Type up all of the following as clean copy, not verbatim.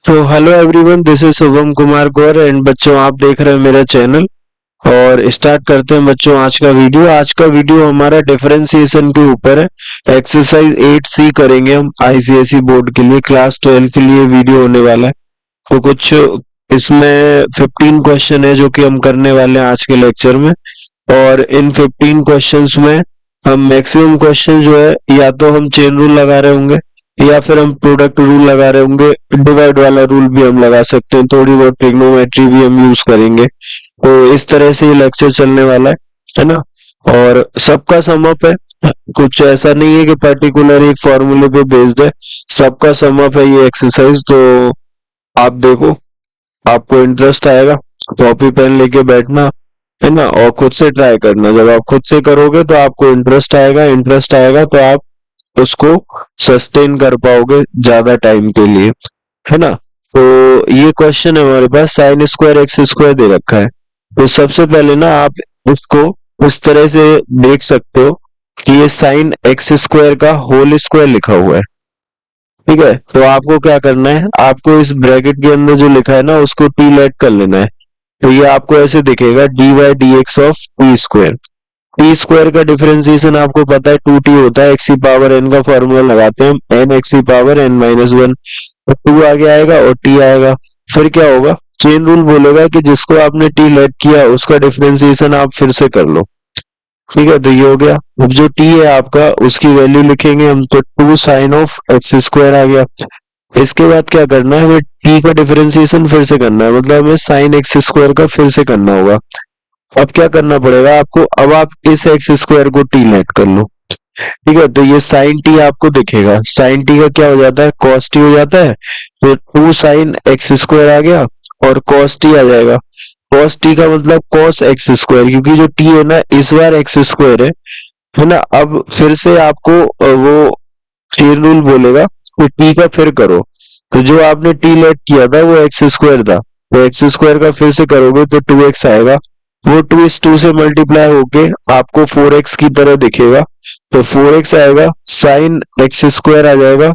तो hello everyone, this is Shubham Kumar Gaur and बच्चों आप देख रहे हैं मेरा चैनल। और स्टार्ट करते हैं बच्चों आज का वीडियो हमारा डिफरेंशिएशन के ऊपर है। एक्सरसाइज 8C करेंगे हम आईसीएसई बोर्ड के लिए, क्लास 12 के लिए वीडियो होने वाला है। तो कुछ इसमें 15 क्वेश्चन है जो कि हम करने वाले हैं आज के लेक्चर में। और इन 15 क्वेश्चंस में हम मैक्सिमम क्वेश्चन जो है या तो हम चेन रूल लगा रहे होंगे या फिर हम प्रोडक्ट रूल लगा रहे होंगे, डिवाइड वाला रूल भी हम लगा सकते हैं, थोड़ी बहुत ट्रिग्नोमेट्री भी हम यूज करेंगे। तो इस तरह से ये लेक्चर चलने वाला है ना। और सबका सम अप है, कुछ ऐसा नहीं है कि पर्टिकुलर एक फॉर्मूले पे बेस्ड है, सबका सम अप है ये एक्सरसाइज। तो आप देखो, आपको इंटरेस्ट आएगा, कॉपी पेन लेके बैठना है ना और खुद से ट्राई करना। जब आप खुद से करोगे तो आपको इंटरेस्ट आएगा तो आप उसको सस्टेन कर पाओगे ज्यादा टाइम के लिए, है ना। तो ये क्वेश्चन है हमारे पास, साइन स्क्वायर एक्स स्क्वायर दे रखा है। तो सबसे पहले ना आप इसको इस तरह से देख सकते हो कि ये साइन एक्स स्क्वायर का होल स्क्वायर लिखा हुआ है, ठीक है। तो आपको क्या करना है, आपको इस ब्रैकेट के अंदर जो लिखा है ना उसको टी लेट कर लेना है। तो ये आपको ऐसे दिखेगा d y d x of t square. T square का डिफरेंशिएशन आपको पता है 2t होता है, एक्स की पावर n का फॉर्मूला लगाते हैं हम, n एक्स की पावर n-1, तो 2 आगे आएगा और t आएगा। फिर क्या होगा, चेन रूल बोलेगा कि जिसको आपने t लेट किया उसका डिफरेंशिएशन आप फिर से कर लो, ठीक है। तो ये हो गया। अब जो t है आपका उसकी वैल्यू लिखेंगे हम, तो 2 साइन ऑफ एक्स स्क्वायर आ गया। इसके बाद क्या करना है, हमें t का डिफरेंशिएशन फिर से करना है, मतलब हमें साइन एक्स स्क्वायर का फिर से करना होगा। अब क्या करना पड़ेगा आपको, अब आप इस एक्स स्क्वायर को टी लेट कर लो, ठीक है। तो ये साइन टी आपको दिखेगा, साइन टी का क्या हो जाता है, कॉस टी हो जाता है। तो 2 साइन एक्स स्क्वायर आ गया और कॉस टी आ जाएगा। कॉस टी का मतलब कॉस एक्स स्क्वायर, क्योंकि जो टी है ना इस बार एक्स स्क्वायर है ना। अब फिर से आपको वो चेन रूल बोलेगा कि टी का फिर करो। तो जो आपने टी लेट किया था वो एक्स स्क्वायर था, तो एक्स स्क्वायर का फिर से करोगे तो 2x आएगा। वो 2 इस 2 से मल्टीप्लाई होके आपको 4x की तरह दिखेगा। तो 4x आएगा, साइन एक्स स्क्वायर आ जाएगा,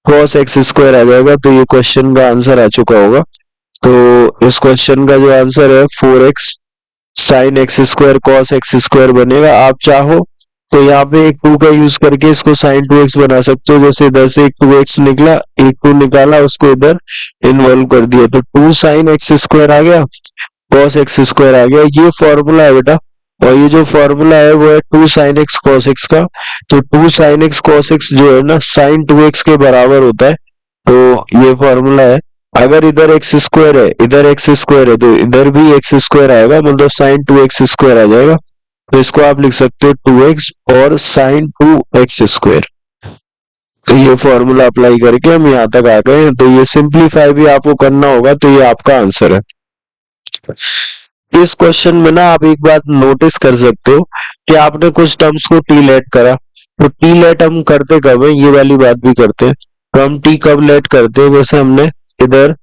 कॉस एक्स स्क्वायर आ जाएगा। तो ये क्वेश्चन का आंसर आ चुका होगा। तो इस क्वेश्चन का जो आंसर है 4x sine x square cos x square बनेगा। आप चाहो तो यहाँ पे एक 2 का यूज करके इसको साइन 2x बना सकते हो। जैसे इधर से एक 2x निकला, एक 2 निकाला, उसको इधर इन्वॉल्व कर दिया, तो 2 साइन एक्स स्क्वायर आ गया, कॉस एक्स स्क्वायर आ गया। ये फॉर्मूला है बेटा, और ये जो फॉर्मूला है वो है 2 साइन एक्स कॉस एक्स का। तो 2 साइन एक्स कॉस एक्स जो है ना साइन 2x के बराबर होता है। तो ये फॉर्मूला है। अगर इधर एक्स स्क्वायर है, इधर एक्स स्क्वायर है, तो इधर भी एक्स स्क्वायर आएगा, मतलब साइन 2x स्क्वायर आ जाएगा। तो इसको आप लिख सकते हो 2x और साइन 2x स्क्वायर। तो ये फॉर्मूला अप्लाई करके हम यहाँ तक आ गए हैं। तो ये सिंप्लीफाई भी आपको करना होगा, तो ये आपका आंसर है। इस क्वेश्चन में ना आप एक बात नोटिस कर सकते हो कि आपने कुछ टर्म्स को टी लेट करा। तो टी लेट हम करते कब है, ये वाली बात भी करते हैं। तो हम टी कब लेट करते हैं, जैसे हमने इधर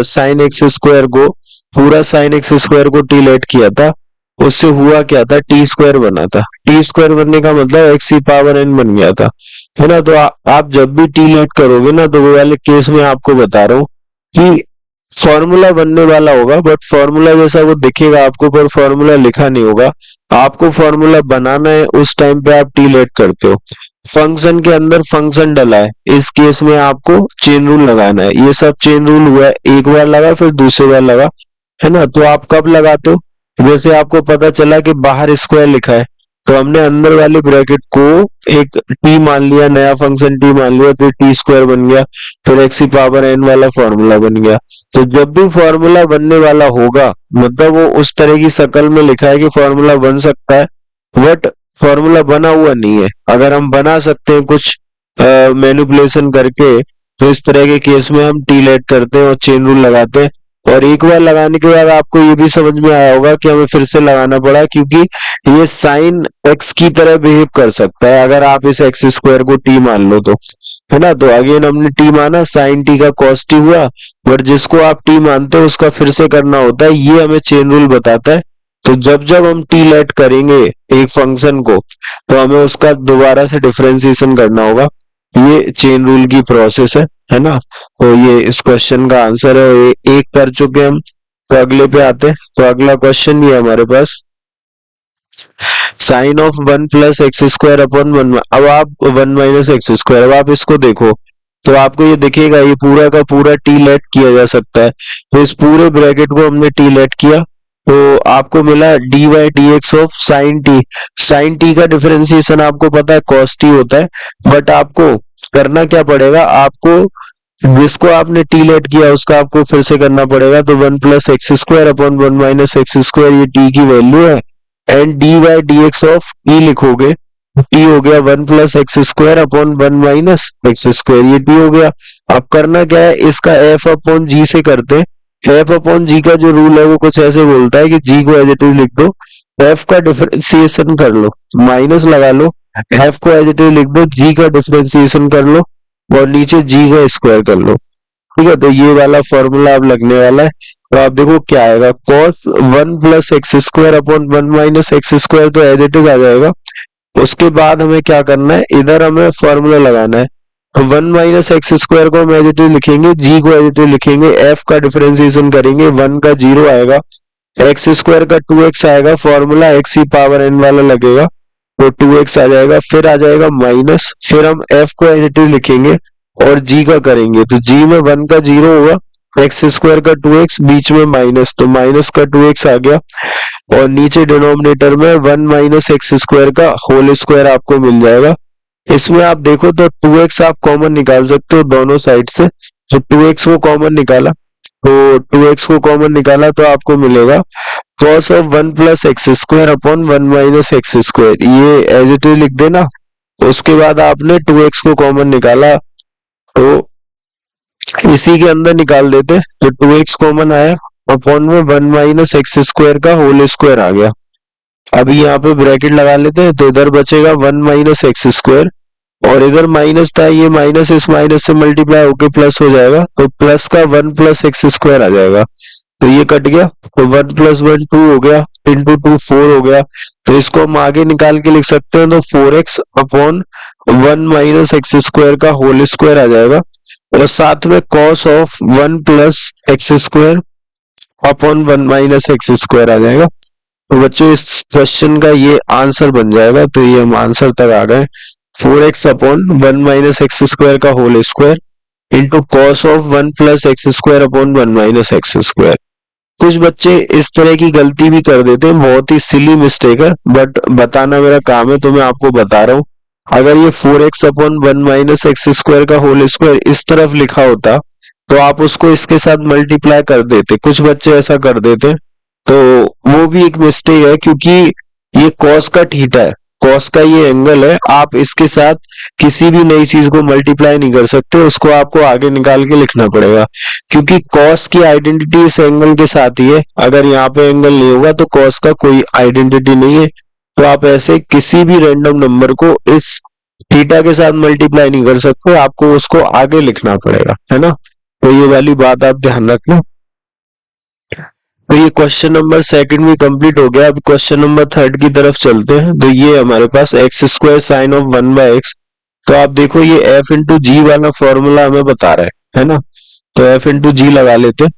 साइन एक्स स्क्वायर को, पूरा साइन एक्स स्क्वायर को टी लेट किया था, उससे हुआ क्या था, टी स्क्वायर बना था। टी स्क्वायर बनने का मतलब एक्स की पावर n बन गया था, है ना। तो आप जब भी टी लेट करोगे ना, तो वो वाले केस में आपको बता रहा हूँ कि फॉर्मूला बनने वाला होगा, बट फॉर्मूला जैसा वो दिखेगा आपको, पर फॉर्मूला लिखा नहीं होगा। आपको फॉर्मूला बनाना है, उस टाइम पे आप टी लेट करते हो। फंक्शन के अंदर फंक्शन डला है, इस केस में आपको चेन रूल लगाना है। ये सब चेन रूल हुआ है, एक बार लगा फिर दूसरी बार लगा, है ना। तो आप कब लगाते हो, जैसे आपको पता चला कि बाहर स्क्वायर लिखा है, तो हमने अंदर वाले ब्रैकेट को एक टी मान लिया, नया फंक्शन टी मान लिया, फिर टी स्क्वायर बन गया, फिर एक्स की पावर n वाला फॉर्मूला बन गया। तो जब भी फॉर्मूला बनने वाला होगा, मतलब वो उस तरह की शक्ल में लिखा है कि फॉर्मूला बन सकता है, बट फॉर्मूला बना हुआ नहीं है। अगर हम बना सकते हैं कुछ मैनिपुलेशन करके, तो इस तरह के केस में हम टी लेट करते हैं और चेन रूल लगाते हैं। और एक बार लगाने के बाद आपको ये भी समझ में आया होगा कि हमें फिर से लगाना पड़ा, क्योंकि ये साइन एक्स की तरह बिहेव कर सकता है अगर आप इस एक्स स्क्वायर को टी मान लो तो, है ना। तो अगेन हमने टी माना, साइन टी का कॉस टी हुआ, बट जिसको आप टी मानते हो उसका फिर से करना होता है, ये हमें चेन रूल बताता है। तो जब जब हम टी लेट करेंगे एक फंक्शन को, तो हमें उसका दोबारा से डिफरेंशिएशन करना होगा। ये चेन रूल की प्रोसेस है ना। तो ये इस क्वेश्चन का आंसर है। ये एक कर चुके हम, तो अगले पे आते हैं। तो अगला क्वेश्चन ये हमारे पास, साइन ऑफ 1 + x² अपॉन 1, अब आप 1 - x², अब आप इसको देखो तो आपको ये दिखेगा, ये पूरा का पूरा टी लेट किया जा सकता है। तो इस पूरे ब्रैकेट को हमने टी लेट किया, तो आपको मिला dy/dx of sine t. Sine t का डिफरेंशिएशन आपको पता है cos t होता है, बट आपको करना क्या पड़ेगा, आपको जिसको आपने टी लेट किया उसका आपको फिर से करना पड़ेगा। तो 1 + x² अपॉन 1 - x², ये टी की वैल्यू है, एंड dy/dx ऑफ टी लिखोगे, टी हो गया 1 + x² अपॉन 1 - x², ये टी हो गया। अब करना क्या है, इसका f अपॉन जी से करते हैं। f अपॉन जी का जो रूल है वो कुछ ऐसे बोलता है कि g को एज इट इज लिख दो, f का डिफरेंशिएशन कर लो, माइनस लगा लो, f को एज इट इज लिख दो, g का डिफरेंशिएशन कर लो, और नीचे g का स्क्वायर कर लो। ठीक है, तो ये वाला फॉर्मूला अब लगने वाला है। तो आप देखो क्या आएगा, cos 1 + x² अपॉन 1 - x², तो एज इट इज आ जाएगा। उसके बाद हमें क्या करना है, इधर हमें फॉर्मूला लगाना है। तो 1 - x² को हम एज इट इज लिखेंगे, g को एज इट इज लिखेंगे, f का डिफरेंशिएशन करेंगे, 1 का 0 आएगा, x² का 2x आएगा, फॉर्मूला x⁴n वाला लगेगा, तो 2x आ जाएगा, फिर आ जाएगा माइनस, फिर हम f को एज इट इज लिखेंगे और g का करेंगे, तो g में 1 का 0 होगा, x² का 2x, बीच में माइनस, तो माइनस का 2x आ गया, और नीचे डिनोमिनेटर में 1 - x² का होल स्क्वायर आपको मिल जाएगा। इसमें आप देखो तो 2x आप कॉमन निकाल सकते हो दोनों साइड से, तो 2x को कॉमन निकाला, तो 2x को कॉमन निकाला तो आपको मिलेगा cos of 1 + x² upon 1 - x², ये एज इट इज लिख देना। उसके बाद आपने 2x को कॉमन निकाला, तो इसी के अंदर निकाल देते, तो 2x कॉमन आया, अपॉन में 1 - x² का होल स्क्वायर आ गया। अभी यहाँ पे ब्रैकेट लगा लेते हैं, तो इधर बचेगा 1 - x², और इधर माइनस था, ये माइनस इस माइनस से मल्टीप्लाई होके प्लस हो जाएगा, तो प्लस का 1 + x² आ जाएगा, तो ये कट गया, तो 1 + 1 2 हो गया, इंटू 2 4 हो गया। तो इसको हम आगे निकाल के लिख सकते हैं, तो 4x अपॉन 1 - x² का होल स्क्वायर आ जाएगा, और साथ में cos of 1 + x² upon 1 - x² आ जाएगा। तो बच्चों इस क्वेश्चन का ये आंसर बन जाएगा। तो ये हम आंसर तक आ गए, 4x अपॉन 1 - x² का whole square into cos of 1 + x² upon 1 - x²। कुछ बच्चे इस तरह की गलती भी कर देते हैं, बहुत ही सिली मिस्टेक है, बट बताना मेरा काम है तो मैं आपको बता रहा हूँ। अगर ये 4x अपॉन 1 - x² का होल स्क्वायर इस तरफ लिखा होता, तो आप उसको इसके साथ मल्टीप्लाई कर देते। कुछ बच्चे ऐसा कर देते हैं, तो वो भी एक मिस्टेक है, क्योंकि ये cos का थीटा है, cos का ये एंगल है, आप इसके साथ किसी भी नई चीज को मल्टीप्लाई नहीं कर सकते, उसको आपको आगे निकाल के लिखना पड़ेगा, क्योंकि cos की आइडेंटिटी इस एंगल के साथ ही है। अगर यहाँ पे एंगल नहीं होगा तो cos का कोई आइडेंटिटी नहीं है। तो आप ऐसे किसी भी रैंडम नंबर को इस थीटा के साथ मल्टीप्लाई नहीं कर सकते, आपको उसको आगे लिखना पड़ेगा, है ना। तो ये वाली बात आप ध्यान रखना। तो ये क्वेश्चन नंबर सेकंड भी कंप्लीट हो गया। अब क्वेश्चन नंबर थर्ड की तरफ चलते हैं। तो ये हमारे पास x² साइन ऑफ 1/x, तो आप देखो ये f इंटू जी वाला फॉर्मूला हमें बता रहा है ना। तो f इंटू जी लगा लेते हैं।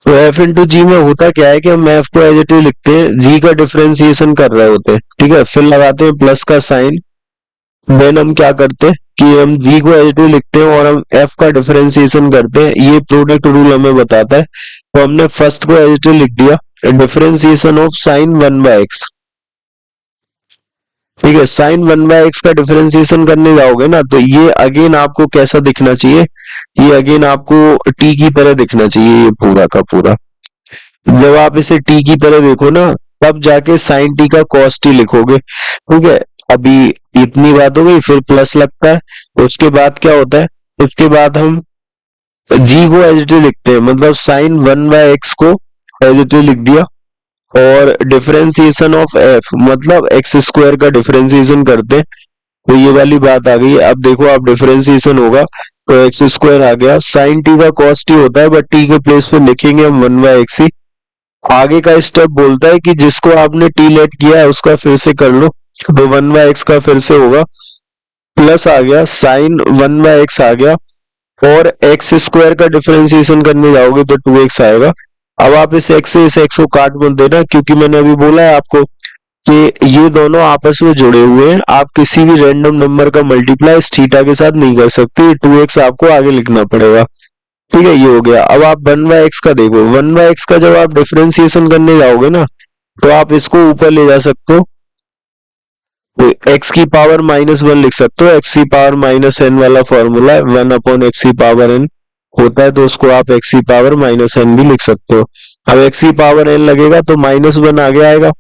तो f इंटू जी में होता क्या है कि हम f को एज इट इज लिखते हैं, g का डिफरेंशिएशन कर रहे होते हैं, ठीक है, फिर लगाते हैं प्लस का साइन, देन हम क्या करते हैं कि हम g को एज इट इज लिखते हैं और हम f का डिफरेंशिएशन करते हैं। ये प्रोडक्ट रूल हमें बताता है। तो हमने फर्स्ट को एज इट इज लिख दिया, डिफरेंशिएशन ऑफ साइन 1/x, ठीक है। साइन 1/x का डिफरेंशिएशन करने जाओगे ना, तो ये अगेन आपको कैसा दिखना चाहिए, ये अगेन आपको t की तरह दिखना चाहिए, ये पूरा का पूरा। जब आप इसे t की तरह देखो ना, तब जाके साइन t का cos t लिखोगे, ठीक है। अभी इतनी बात हो गई, फिर प्लस लगता है, उसके बाद क्या होता है, इसके बाद हम g को एज इट इज लिखते हैं, मतलब साइन 1/x को एज इट इज लिख दिया, और डिफरेंशिएशन ऑफ f मतलब x² का डिफरेंशिएशन करते हैं, तो ये वाली बात आ गई। अब देखो आप डिफरेंशिएशन होगा, तो x² आ गया, साइन t का cos t होता है, बट t के प्लेस पे लिखेंगे हम 1/x ही, आगे का स्टेप बोलता है कि जिसको आपने टी लेट किया है उसका फिर से कर लो। तो 1/x का फिर से होगा, प्लस आ गया साइन 1/x आ गया, और एक्स स्क्वायर का डिफरेंशिएशन करने जाओगे तो 2x आएगा। अब आप इस x से इस x को काट मत देना, क्योंकि मैंने अभी बोला है आपको कि ये दोनों आपस में जुड़े हुए हैं। आप किसी भी रैंडम नंबर का मल्टीप्लाई इस थीटा के साथ नहीं कर सकते, 2x आपको आगे लिखना पड़ेगा। ठीक है, ये हो गया। अब आप 1/x का देखो, 1/x का जब आप डिफरेंशिएशन करने जाओगे ना, तो आप इसको ऊपर ले जा सकते हो, तो x की पावर -1 लिख सकते हो। x की पावर -n वाला फॉर्मूला है, 1/x की पावर n होता है, तो उसको आप x की पावर -n भी लिख सकते हो। अब x की पावर n लगेगा तो -1 आगे आएगा,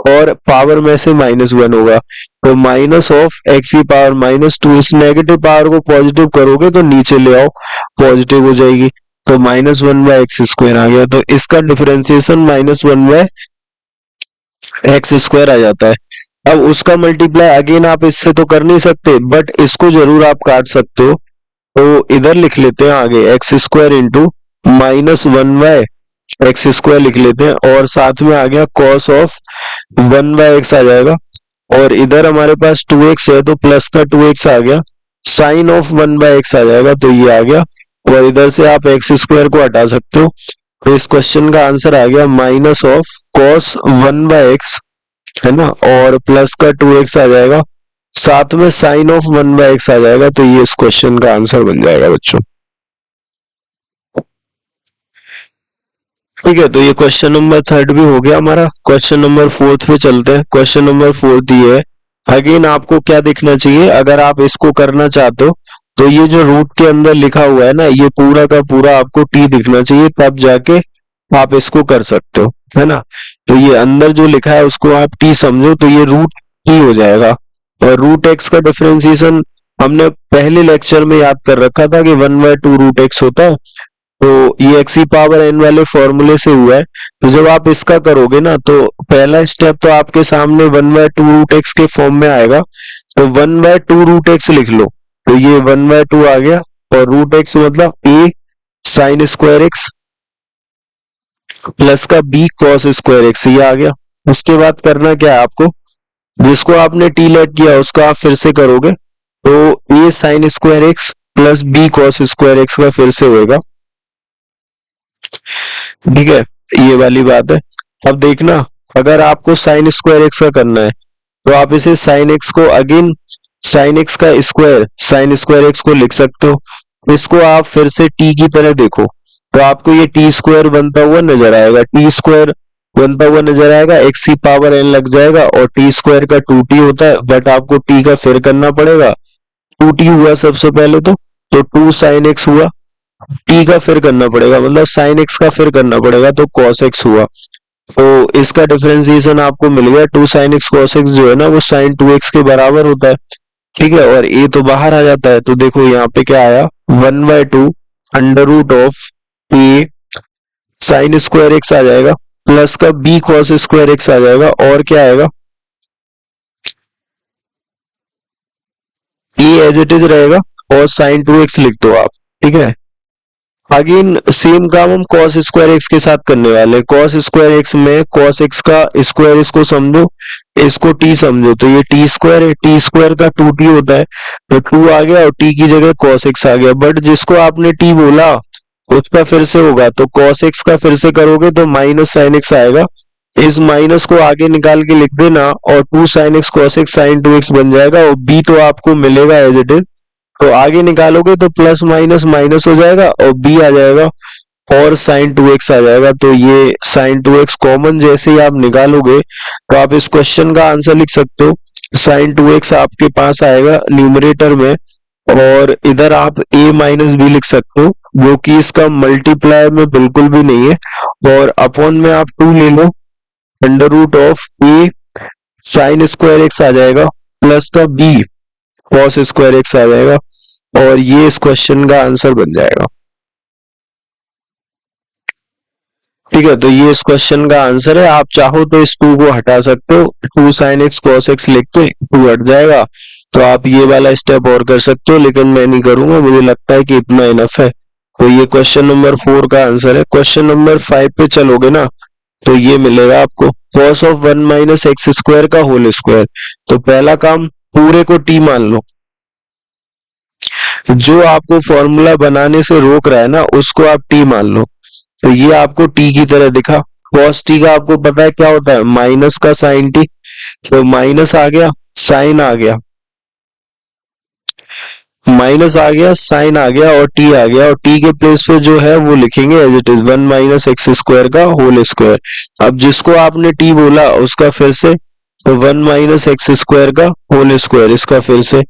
और पावर में से -1 होगा, तो माइनस ऑफ x की पावर -2। इस नेगेटिव पावर को पॉजिटिव करोगे तो नीचे ले आओ, पॉजिटिव हो जाएगी, तो -1/x² आ गया। तो इसका डिफरेंशिएशन -1/x² आ जाता है। अब उसका मल्टीप्लाई अगेन आप इससे तो कर नहीं सकते, बट इसको जरूर आप काट सकते हो। तो इधर लिख लेते हैं आगे x² इंटू -1/x² लिख लेते हैं, और साथ में आ गया cos ऑफ 1/x आ जाएगा, और इधर हमारे पास 2x है तो प्लस का 2x आ गया, साइन ऑफ 1/x आ जाएगा, तो ये आ गया। और इधर से आप x² को हटा सकते हो, तो इस क्वेश्चन का आंसर आ गया माइनस ऑफ cos 1/x, है ना, और प्लस का 2x आ जाएगा, साथ में साइन ऑफ 1/x आ जाएगा। तो ये इस क्वेश्चन का आंसर बन जाएगा बच्चों। ठीक है, तो ये क्वेश्चन नंबर 3 भी हो गया हमारा। क्वेश्चन नंबर 4 पे चलते हैं। क्वेश्चन नंबर 4 ये है, अगेन आपको क्या दिखना चाहिए अगर आप इसको करना चाहते हो, तो ये जो रूट के अंदर लिखा हुआ है ना, ये पूरा का पूरा आपको टी दिखना चाहिए, तब जाके आप इसको कर सकते हो, है ना। तो ये अंदर जो लिखा है उसको आप टी समझो, तो ये रूट टी हो जाएगा। और रूट एक्स का डिफरेंशिएशन हमने पहले लेक्चर में याद कर रखा था कि 1/2 रूट एक्स होता है, तो ये x की पावर n वाले फॉर्मूले से हुआ है। तो जब आप इसका करोगे ना, तो पहला स्टेप तो आपके सामने 1/2 रूट एक्स के फॉर्म में आएगा, तो 1/2 रूट एक्स लिख लो, तो ये 1/2 आ गया, और रूट एक्स मतलब a sine square X plus का b कॉस स्क्वायर एक्स, ये आ गया। इसके बाद करना क्या है आपको, जिसको आपने टी लेट किया उसका आप फिर से करोगे, तो a sine square X plus b cos square x का फिर से होएगा। ठीक है, ये वाली बात है। अब देखना, अगर आपको साइन स्क्वायर एक्स का करना है, तो आप इसे साइन एक्स को अगेन साइन एक्स का स्क्वायर साइन स्क्वायर एक्स को लिख सकते हो। इसको आप फिर से टी की तरह देखो, तो आपको ये टी स्क्वायर बनता हुआ नजर आएगा, टी स्क्वायर बनता हुआ नजर आएगा, एक्स की पावर n लग जाएगा, और टी स्क्वायर का 2t होता है, बट आपको टी का फिर करना पड़ेगा। 2t हुआ सबसे पहले, तो 2 साइन एक्स हुआ, टी का फिर करना पड़ेगा, मतलब साइन एक्स का फिर करना पड़ेगा, तो कॉस एक्स हुआ। तो इसका डिफरेंशिएशन आपको मिल गया, 2 साइन एक्स कॉस एक्स जो है ना, वो साइन 2x के बराबर होता है। ठीक है, और ए तो बाहर आ जाता है, तो देखो यहाँ पे क्या आया, 1/2 under root of A sine square x आ जाएगा, प्लस का b कॉस स्क्वायर एक्स आ जाएगा, और क्या आएगा, ए एज इट इज रहेगा, और साइन 2x लिख दो आप। ठीक है, अगेन सेम काम हम cos स्क्वायर एक्स के साथ करने वाले हैं। cos स्क्वायर एक्स में cos एक्स का स्क्वायर इसको समझो, इसको t समझो, तो ये t स्क्वायर है, t स्क्वायर का 2t होता है, तो 2 आ गया और t की जगह cos एक्स आ गया, बट जिसको आपने t बोला उसका फिर से होगा, तो cos एक्स का फिर से करोगे तो माइनस साइन एक्स आएगा, इस माइनस को आगे निकाल के लिख देना, और 2 sine x cos x sine 2x बन जाएगा, और b तो आपको मिलेगा एज इट इज, तो आगे निकालोगे तो प्लस माइनस माइनस हो जाएगा, और b आ जाएगा, और साइन 2x आ जाएगा। तो ये साइन 2x कॉमन जैसे ही आप निकालोगे, तो आप इस क्वेश्चन का आंसर लिख सकते हो, साइन 2x आपके पास आएगा न्यूमरेटर में, और इधर आप a माइनस b लिख सकते हो, जो कि इसका मल्टीप्लाई में बिल्कुल भी नहीं है, और अपॉन में आप 2 ले लो, under root of a sine square x आ जाएगा, प्लस का b कॉस स्क्वायर एक्स आ जाएगा, और ये इस क्वेश्चन का आंसर बन जाएगा। ठीक है, तो ये इस क्वेश्चन का आंसर है। आप चाहो तो इस 2 को हटा सकते हो, 2 साइन एक्स कॉस एक्स लिख के 2 हट जाएगा, तो आप ये वाला स्टेप और कर सकते हो, लेकिन मैं नहीं करूंगा, मुझे लगता है कि इतना इनफ है। तो ये क्वेश्चन नंबर 4 का आंसर है। क्वेश्चन नंबर 5 पे चलोगे ना, तो ये मिलेगा आपको cos of 1 minus x square का होल स्क्वायर। तो पहला काम, पूरे को t मान लो, जो आपको फॉर्मूला बनाने से रोक रहा है ना उसको आप t मान लो। तो ये आपको t की तरह दिखा। cos t का आपको पता है क्या होता है, माइनस का साइन t। तो माइनस आ गया, साइन आ गया, माइनस आ गया, साइन आ गया और t आ गया, और t के प्लेस पे जो है वो लिखेंगे as it is 1 minus x square का होल स्क्वायर। अब जिसको आपने t बोला उसका फिर से, तो 1 माइनस एक्स स्क्वायर का होल स्क्वायर, इसका फिर से।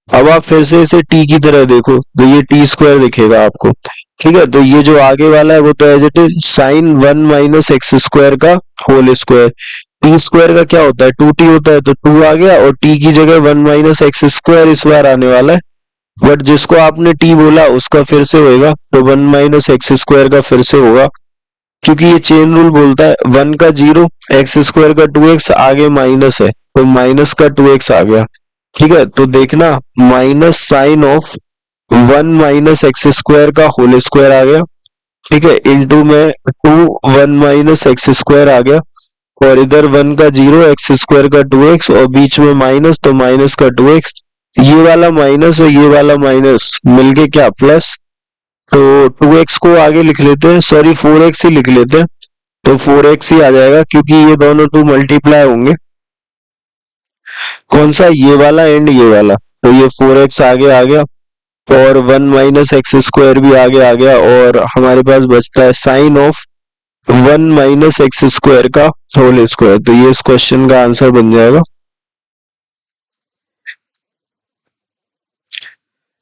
अब आप फिर से इसे t की तरह देखो तो ये t स्क्वायर दिखेगा आपको। ठीक है, तो ये जो आगे वाला है वो तो as it is sine 1 minus x square का होल स्क्वायर। टी स्क्वायर का क्या होता है, 2t होता है, तो 2 आ गया, और t की जगह 1 माइनस एक्स स्क्वायर इस बार आने वाला है। बट जिसको आपने t बोला उसका फिर से होएगा, तो 1 माइनस एक्स स्क्वायर का फिर से होगा, क्योंकि ये चेन रूल बोलता है 1 का 0, एक्स स्क्वायर का 2x, आगे माइनस है तो माइनस का 2x आ गया। ठीक है, तो देखना minus sine of 1 minus x square का होल स्क्वायर आ गया। ठीक है, इंटू में 2 1 माइनस एक्स स्क्वायर आ गया, और इधर 1 का 0, एक्स स्क्वायर का 2x, और बीच में माइनस, तो माइनस का 2x। ये वाला माइनस और ये वाला माइनस मिलके क्या प्लस, तो 2x को आगे लिख लेते हैं, सॉरी 4x ही लिख लेते हैं, तो 4x ही आ जाएगा, क्योंकि ये दोनों 2 मल्टीप्लाई होंगे। कौन सा, ये वाला एंड ये वाला, तो ये 4x आगे आ गया, और 1 माइनस एक्स स्क्वायर भी आगे आ गया, और हमारे पास बचता है sine of 1 minus x square का होल स्क्वायर। तो ये इस क्वेश्चन का आंसर बन जाएगा।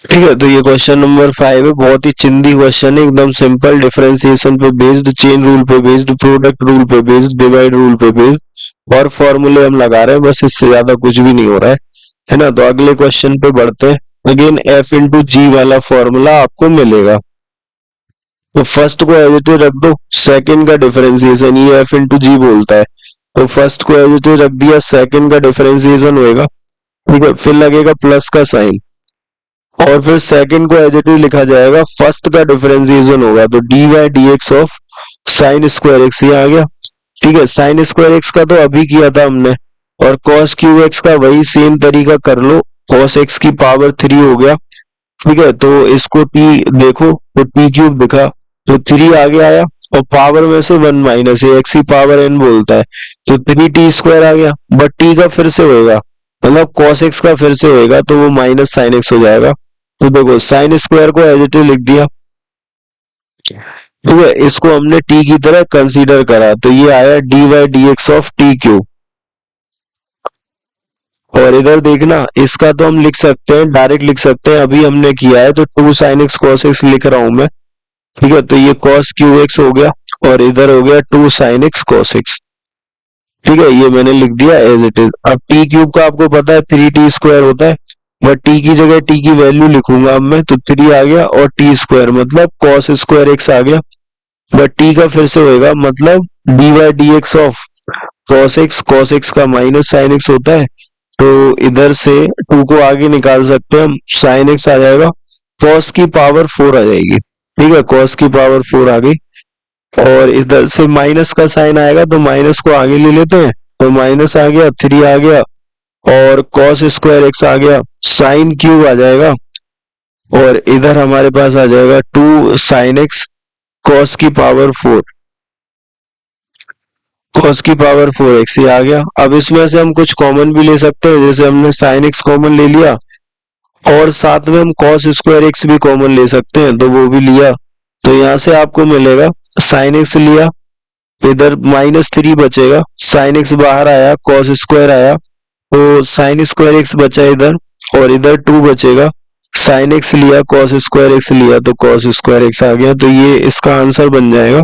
ठीक है, तो ये क्वेश्चन नंबर 5 है, बहुत ही चिंदी क्वेश्चन है, एकदम सिंपल, डिफरेंशिएशन पे बेस्ड, चेन रूल पे बेस्ड, प्रोडक्ट रूल पे बेस्ड, डिवाइड रूल पे बेस्ड, और फॉर्मूले हम लगा रहे हैं, बस इससे ज्यादा कुछ भी नहीं हो रहा है ना। तो अगले क्वेश्चन पे बढ़ते हैं। अगेन एफ इंटू जी वाला फॉर्मूला आपको मिलेगा, तो फर्स्ट को एज इट इज रख दो, सेकंड का डिफरेंशिएशन, ये एफ इंटू जी बोलता है, तो फर्स्ट को एज इट इज रख दिया, सेकंड का डिफरेंशिएशन होएगा। ठीक है, फिर लगेगा प्लस का साइन, और फिर सेकंड को एज इट इज लिखा जाएगा, फर्स्ट का डिफरेंशिएशन होगा, तो D y d x of sine square x, ये आ गया। ठीक है, साइन स्क्वायर एक्स का तो अभी किया था हमने, और कॉस क्यूब एक्स का वही सेम तरीका कर लो, कॉस एक्स की पावर 3 हो गया। ठीक है, तो इसको टी देखो तो टी क्यूब दिखा, तो 3 आगे आया, और पावर में से 1 माइनस, ये एक्स की पावर एन बोलता है, तो 3t स्क्वायर आ गया। बट टी का फिर से होएगा, मतलब कॉस एक्स का फिर से होएगा, तो वो माइनस साइन एक्स हो जाएगा। तो देखो साइन स्क्वायर को एज इट इज लिख दिया। ठीक है, इसको हमने t की तरह कंसीडर करा, तो ये आया d y d x of t cube. और इधर देखना, इसका तो हम लिख सकते हैं, डायरेक्ट लिख सकते हैं, अभी हमने किया है, तो 2 साइन एक्स कॉस एक्स लिख रहा हूं मैं। ठीक है, तो ये कॉस क्यू एक्स हो गया, और इधर हो गया 2 साइन एक्स कॉस एक्स। ठीक है, ये मैंने लिख दिया एज इट इज। अब टी क्यूब का आपको पता है 3t स्क्वायर होता है, बट टी की जगह टी की वैल्यू लिखूंगा अब मैं, तो 3 आ गया, और टी स्क्वायर मतलब कॉस स्क्वायर एक्स आ गया। बट टी का फिर से होएगा, मतलब d y d x of cos x का माइनस साइन एक्स होता है, तो इधर से 2 को आगे निकाल सकते हैं हम, साइन एक्स आ जाएगा, कॉस की पावर 4 आ जाएगी। ठीक है, कॉस की पावर 4 आ गई, और इधर से माइनस का साइन आएगा, तो माइनस को आगे ले लेते हैं, तो माइनस आ गया, 3 आ गया, और कॉस स्क्वायर एक्स आ गया, साइन क्यूब आ जाएगा, और इधर हमारे पास आ जाएगा 2 साइन एक्स कॉस की पावर 4, कॉस की पावर 4x, ये आ गया। अब इसमें से हम कुछ कॉमन भी ले सकते हैं, जैसे हमने साइन एक्स कॉमन ले लिया, और साथ में हम कॉस स्क्वायर एक्स भी कॉमन ले सकते हैं, तो वो भी लिया, तो यहाँ से आपको मिलेगा साइन एक्स लिया, इधर -3 बचेगा, साइन एक्स बाहर आया, कॉस स्क्वायर आया, तो साइन स्क्वायर एक्स बचा इधर, और इधर 2 बचेगा, साइन एक्स लिया, कॉस स्क्वायर एक्स लिया, तो कॉस स्क्वायर एक्स आ गया। तो ये इसका आंसर बन जाएगा।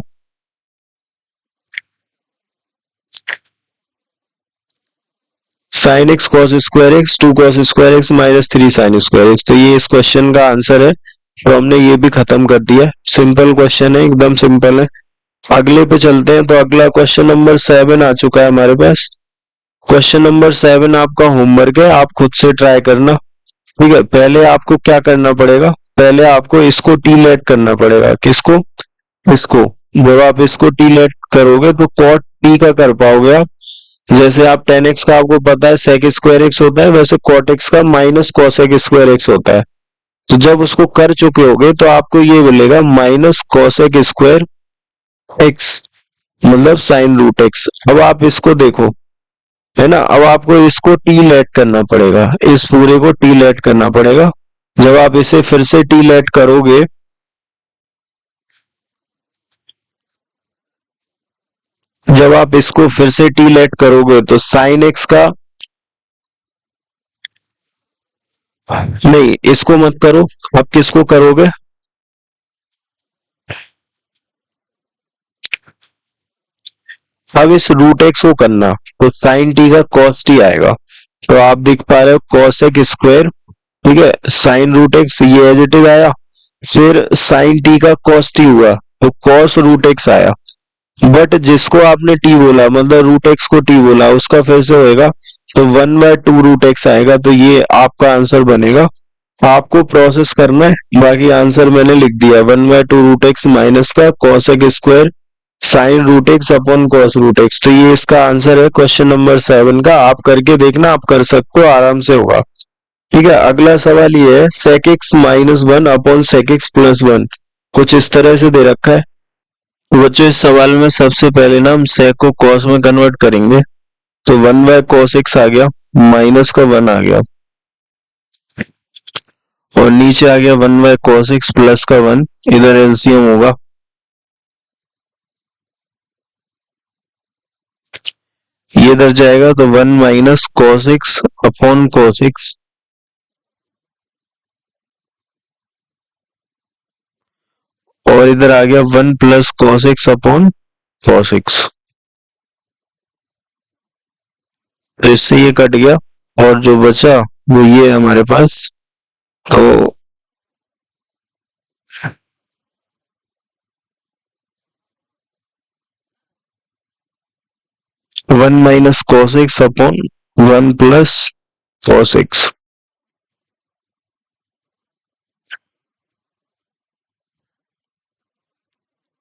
Sign X cos square x, 2 cos square x -3 sign square x, तो ये इस क्वेश्चन का आंसर है। तो हमने ये भी खत्म कर दिया, सिंपल क्वेश्चन है, एकदम सिंपल है। अगले पे चलते हैं, तो अगला क्वेश्चन नंबर 7 आ चुका है हमारे पास। क्वेश्चन नंबर 7 आपका होमवर्क है, आप खुद से ट्राई करना। ठीक है, पहले आपको क्या करना पड़ेगा, पहले आपको इसको टी लेट करना पड़ेगा, किसको, इसको। जब आप इसको टी लेट करोगे तो कॉट टी का कर पाओगे आप। जैसे आप टेन एक्स का आपको पता है सेक स्क्वायर एक्स होता है, वैसे कॉट एक्स का माइनस कॉसेक स्क्वायर एक्स होता है। तो जब उसको कर चुके होगे तो आपको ये मिलेगा माइनस कॉसेक स्क्वायर एक्स, मतलब साइन रूट एक्स। अब आप इसको देखो, है ना, अब आपको इसको टी लेट करना पड़ेगा, इस पूरे को टी लेट करना पड़ेगा। जब आप इसे फिर से टी लेट करोगे, जब आप इसको फिर से टी लेट करोगे तो साइन एक्स का, नहीं इसको मत करो, आप किसको करोगे, अब इस रूट एक्स को करना, तो साइन टी का कॉस टी आएगा। तो आप देख पा रहे हो कॉस एक्स स्क्वायर, ठीक है, साइन रूट एक्स ये एज इट इज आया, फिर साइन टी का कॉस टी हुआ तो कॉस रूट एक्स आया। बट जिसको आपने टी बोला, मतलब रूट एक्स को टी बोला, उसका फिर से होएगा तो 1/2 रूट एक्स आएगा। तो ये आपका आंसर बनेगा। आपको प्रोसेस करना है, बाकी आंसर मैंने लिख दिया, 1/2 रूट एक्स माइनस का cos x square sine root x upon cos root x. तो ये इसका आंसर है क्वेश्चन नंबर 7 का। आप करके देखना, आप कर सकते हो, आराम से होगा। ठीक है, अगला सवाल ये है sec x minus one upon sec x plus one, कुछ इस तरह से दे रखा है। बच्चों इस सवाल में सबसे पहले ना हम सेक को कॉस में कन्वर्ट करेंगे, तो 1/cos एक्स आ गया, माइनस का 1 आ गया, और नीचे आ गया 1/cos एक्स प्लस का 1, इधर एलसीएम होगा, ये इधर जाएगा तो 1 - cos x upon cos x, और इधर आ गया 1 + cos x upon cos x. तो इससे ये कट गया, और जो बचा वो ये है हमारे पास। तो 1 - cos x upon 1 + cos x.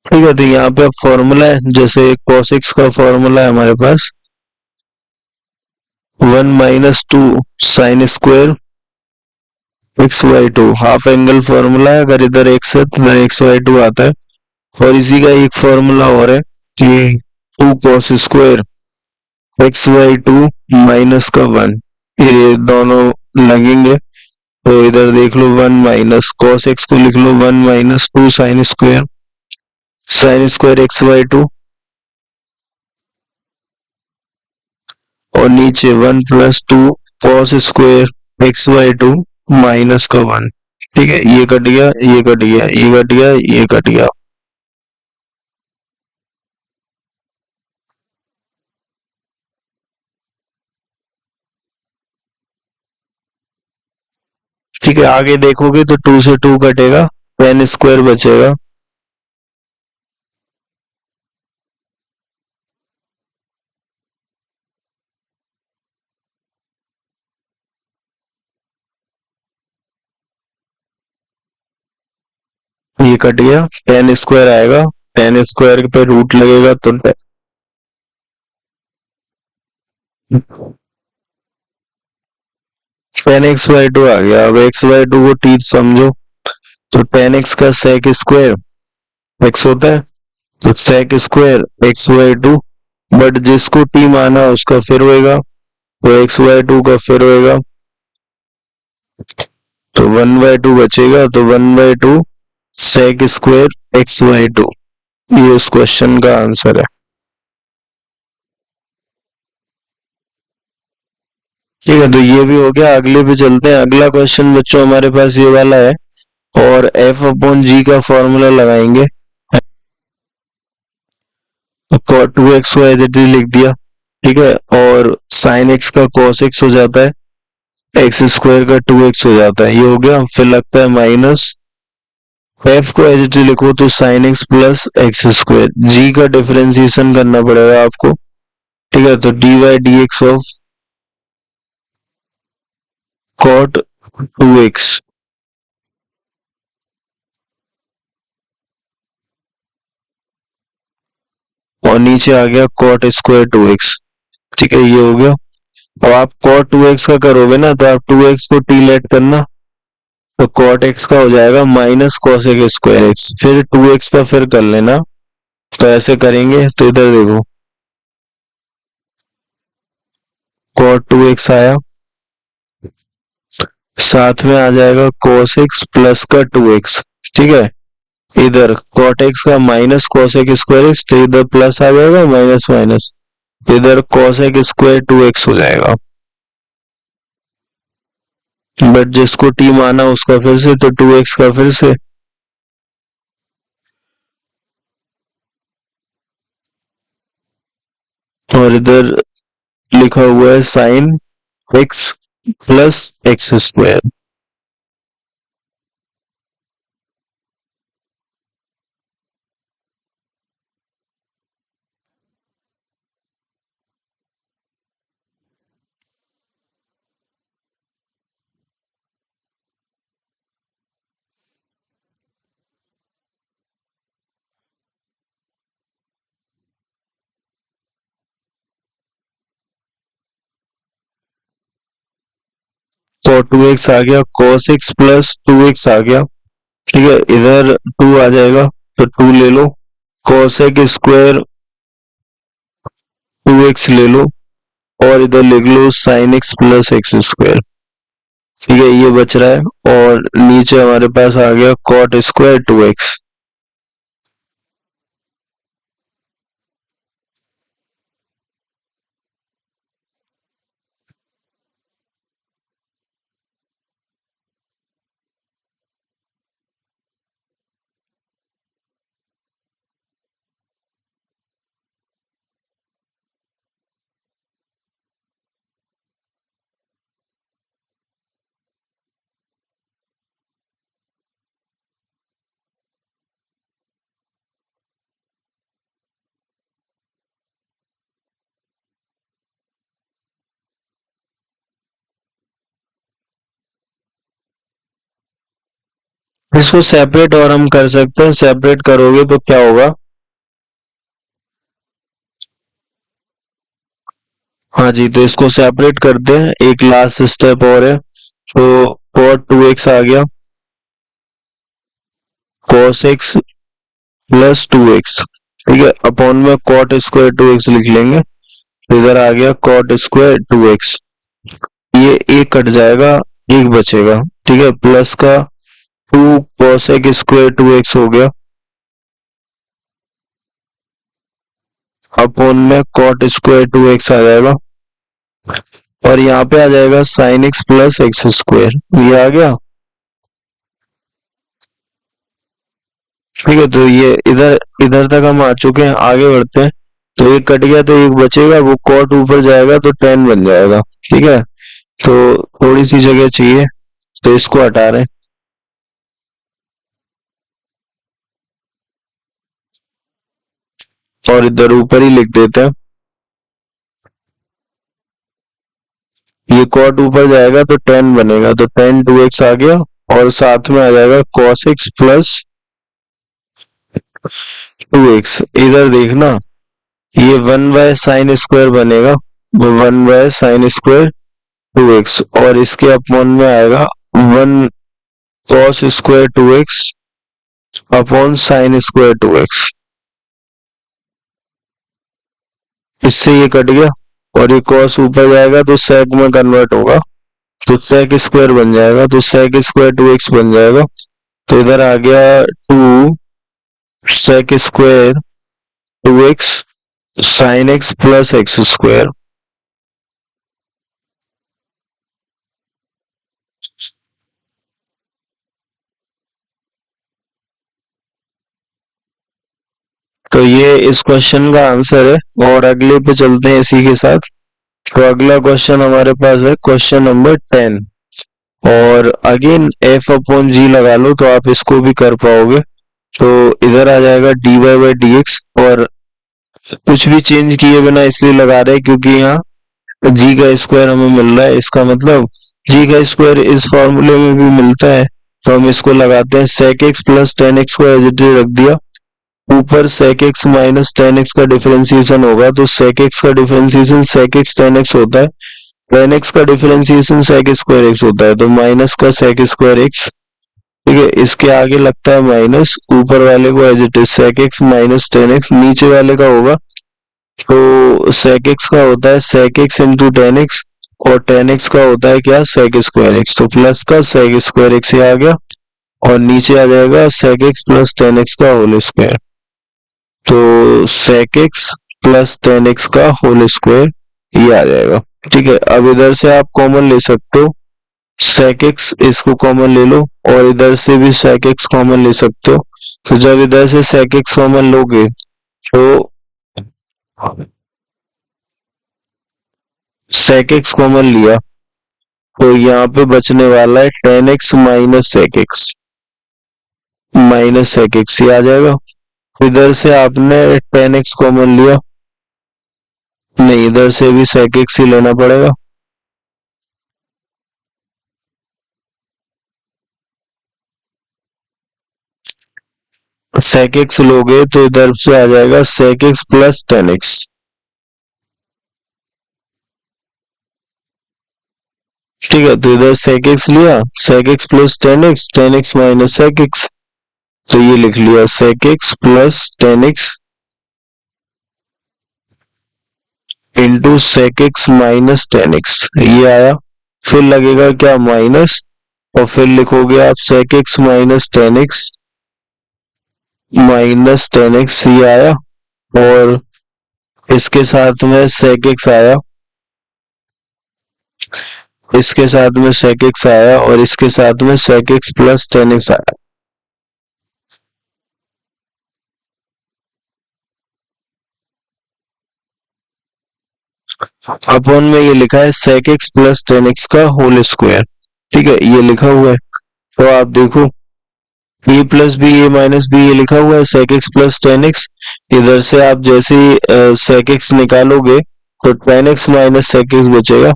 ठीक है, तो यहाँ पे अब फॉर्मूला है, जैसे cos एक्स का फॉर्मूला है हमारे पास 1 - 2 sine square x/2, half angle formula है, अगर इधर x है तो इधर x/2 आता है। और इसी का एक फॉर्मूला और है कि 2 cos स्क्वायर x/2 माइनस का 1, ये दोनों लगेंगे। तो इधर देख लो 1 माइनस cos x को लिख लो 1 - 2 साइन स्क्वायर x/2, और नीचे 1 + 2 cos स्क्वायर x/2 माइनस का 1। ठीक है, ये कट गया, ये कट गया, ये कट गया, ये कट गया। ठीक है, आगे देखोगे तो 2 से 2 कटेगा, tan स्क्वायर बचेगा। ये कट गया, tan स्क्वायर आएगा, tan स्क्वायर पे रूट लगेगा तो tan x/2 आ गया। अब x/2 को टी समझो, तो tan x का sec स्क्वायर x होता है, तो sec स्क्वायर x/2, बट जिसको टी माना उसका फिर होएगा, तो x/2 का फिर होएगा, तो 1/2 बचेगा, तो 1/2 sec स्क्वायर x/2, ये उस क्वेश्चन का आंसर है। ठीक है, तो ये भी हो गया, अगले पे चलते हैं। अगला क्वेश्चन बच्चों हमारे पास ये वाला है, और f/g का फॉर्मूला लगाएंगे। cot 2x को एज इट इज लिख दिया, ठीक है, और sin x का cos x हो जाता है, एक्स स्क्वायर का 2x हो जाता है, ये हो गया। फिर लगता है माइनस, f को एज इट इज लिखो तो sin x plus x square, g का डिफरेंशिएशन करना पड़ेगा आपको। ठीक है, तो dy/dx ऑफ cot 2x, और नीचे आ गया कॉट स्क्वायर 2x। ठीक है, ये हो गया। अब आप कॉट 2x का करोगे ना तो आप 2x को टी लेट करना, तो कॉट x का हो जाएगा माइनस कॉसेक स्क्वायर एक्स, फिर 2x का फिर कर लेना। तो ऐसे करेंगे तो इधर देखो कॉट 2x आया, साथ में आ जाएगा cos x प्लस का 2x। ठीक है, इधर cot x का माइनस cosec स्क्वायर एक्स, तो इधर प्लस आ जाएगा माइनस माइनस, इधर cosec स्क्वायर 2x हो जाएगा। बट जिसको t माना उसका फिर से, तो 2x का फिर से, और इधर लिखा हुआ है sine x plus x square. तो 2x आ गया, cos x प्लस 2x आ गया। ठीक है, इधर 2 आ जाएगा तो 2 ले लो, cosec स्क्वायर 2x ले लो, और इधर लिख लो sine x plus x square. ठीक है, ये बच रहा है, और नीचे हमारे पास आ गया कॉट स्क्वायर 2x। इसको सेपरेट और हम कर सकते हैं, सेपरेट करोगे तो क्या होगा, हाँ जी, तो इसको सेपरेट करते हैं, एक लास्ट स्टेप और है। तो कॉट 2x आ गया, cos x प्लस 2x। ठीक है, अपॉन में कॉट स्क्वायर 2x लिख लेंगे, तो इधर आ गया कॉट स्क्वायर 2x। ये एक कट जाएगा, एक बचेगा। ठीक है, प्लस का 2 cosec स्क्वायर 2x हो गया, अपॉन में कॉट स्क्वायर 2x आ जाएगा, और यहाँ पे आ जाएगा sine x plus x square, ये आ गया। ठीक है, तो ये इधर इधर तक हम आ चुके हैं, आगे बढ़ते हैं। तो एक कट गया तो एक बचेगा, वो कॉट ऊपर जाएगा तो tan बन जाएगा। ठीक है, तो थोड़ी सी जगह चाहिए, तो इसको हटा रहे हैं, और इधर ऊपर ही लिख देते हैं। ये कॉट ऊपर जाएगा तो tan बनेगा, तो tan 2x आ गया, और साथ में आ जाएगा cos x प्लस 2x। इधर देखना, ये 1/sin स्क्वायर बनेगा, 1/sin स्क्वायर 2x, और इसके अपॉन में आएगा 1 cos square 2x upon sine square 2x। इससे ये कट गया, और ये cos ऊपर जाएगा तो sec में कन्वर्ट होगा, तो sec स्क्वायर बन जाएगा, तो sec स्क्वायर 2x बन जाएगा। तो इधर आ गया 2 sec square 2x sine x plus x square. तो ये इस क्वेश्चन का आंसर है, और अगले पे चलते हैं इसी के साथ। तो अगला क्वेश्चन हमारे पास है क्वेश्चन नंबर 10, और अगेन एफ अपॉन जी लगा लो तो आप इसको भी कर पाओगे। तो इधर आ जाएगा dy बाई डी एक्स, और कुछ भी चेंज किए बिना इसलिए लगा रहे हैं क्योंकि यहाँ जी का स्क्वायर हमें मिल रहा है, इसका मतलब जी का स्क्वायर इस फॉर्मूले में भी मिलता है, तो हम इसको लगाते हैं। sec x plus tan x को एज इट इज रख दिया, ऊपर sec x minus tan x का डिफरेंशिएशन होगा तो sec x का differentiation sec x tan x होता है, tan x का डिफरेंशिएशन sec स्क्वायर x होता है, तो माइनस का sec स्क्वायर x। ठीक है, इसके आगे लगता है माइनस, ऊपर वाले को as it is sec x minus tan x, नीचे वाले का होगा तो sec x का होता है sec x into tan x और tan x का होता है क्या sec स्क्वायर x, तो प्लस का sec स्क्वायर x ये आ गया और नीचे आ जाएगा sec x plus tan x का होल स्क्वायर, तो sec x plus tan x का होल स्क्वायर ये आ जाएगा। ठीक है, अब इधर से आप कॉमन ले सकते हो sec x, इसको कॉमन ले लो और इधर से भी sec x कॉमन ले सकते हो, तो जब इधर से sec x कॉमन लोगे तो sec x कॉमन लिया तो यहाँ पे बचने वाला है tan x minus sec x, minus sec x ये आ जाएगा। इधर से आपने tan x कॉमन लिया, नहीं इधर से भी sec x ही लेना पड़ेगा, sec x लोगे तो इधर से आ जाएगा sec x plus tan x। ठीक है, तो इधर sec x लिया, sec x plus tan x minus sec x, तो ये लिख लिया sec x plus tan x into sec x minus tan x, ये आया। फिर लगेगा क्या माइनस और फिर लिखोगे आप sec x minus tan x minus tan x, ये आया और इसके साथ में sec x आया, इसके साथ में sec x आया और इसके साथ में sec x plus tan x आया। अपन में ये लिखा है sec x plus tan x का होल स्क्वायर। ठीक है, ये लिखा हुआ है तो आप देखो a plus b a minus b ये लिखा हुआ है sec x plus tan x, इधर से आप जैसे ही sec x निकालोगे तो tan x minus sec x बचेगा,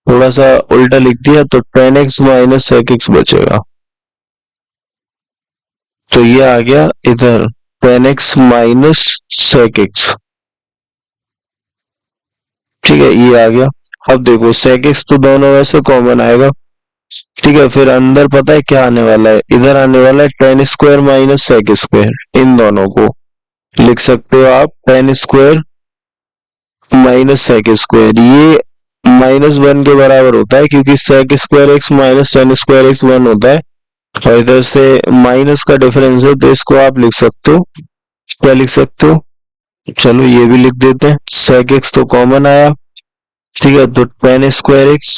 थोड़ा सा उल्टा लिख दिया तो tan x minus sec x बचेगा, तो ये आ गया इधर tan x minus sec x। ठीक है, ये आ गया। अब देखो sec x तो दोनों में से कॉमन आएगा। ठीक है, फिर अंदर पता है क्या आने वाला है, इधर आने वाला है tan square minus sec square, इन दोनों को लिख सकते हो आप tan square minus sec square, ये माइनस वन के बराबर होता है क्योंकि sec square x minus tan square x one होता है और इधर से माइनस का डिफरेंस है तो इसको आप लिख सकते हो, क्या लिख सकते हो, चलो ये भी लिख देते हैं, sec x तो कॉमन आया। ठीक है, तो tan square x